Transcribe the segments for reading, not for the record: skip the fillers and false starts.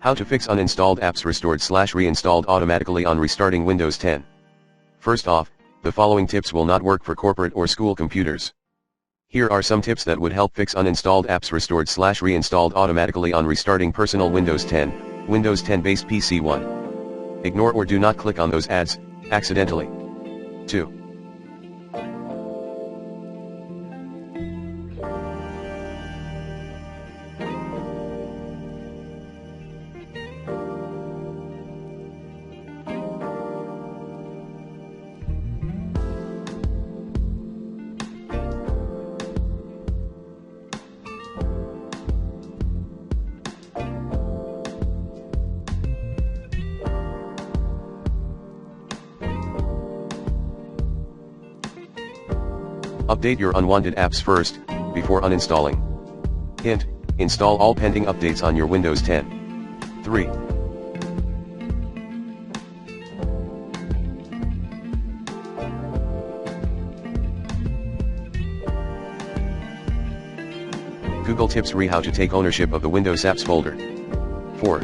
How to fix uninstalled apps restored/reinstalled automatically on restarting Windows 10. First off, the following tips will not work for corporate or school computers. Here are some tips that would help fix uninstalled apps restored/reinstalled automatically on restarting personal Windows 10, Windows 10 based PC 1. Ignore or do not click on those ads, accidentally. 2. Update your unwanted apps first, before uninstalling. Hint: install all pending updates on your Windows 10. 3. Google Tips Re How to take ownership of the Windows Apps folder. 4.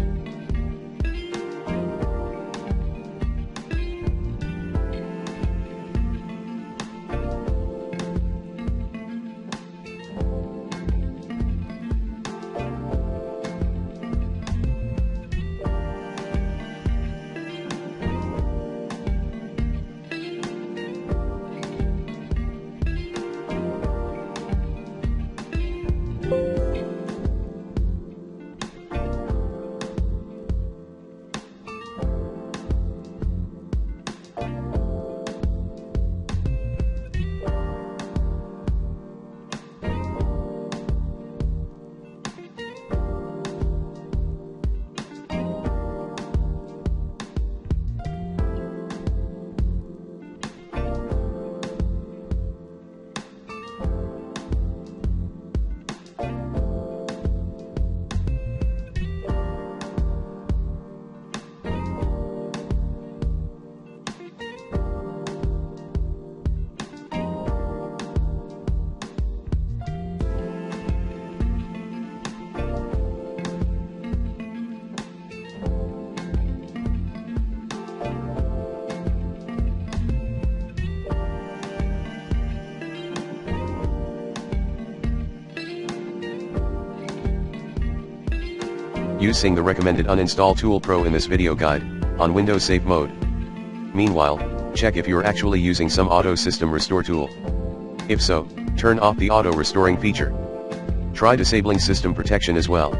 Using the recommended Uninstall Tool Pro in this video guide, on Windows Safe Mode. Meanwhile, check if you're actually using some auto system restore tool. If so, turn off the auto restoring feature. Try disabling system protection as well.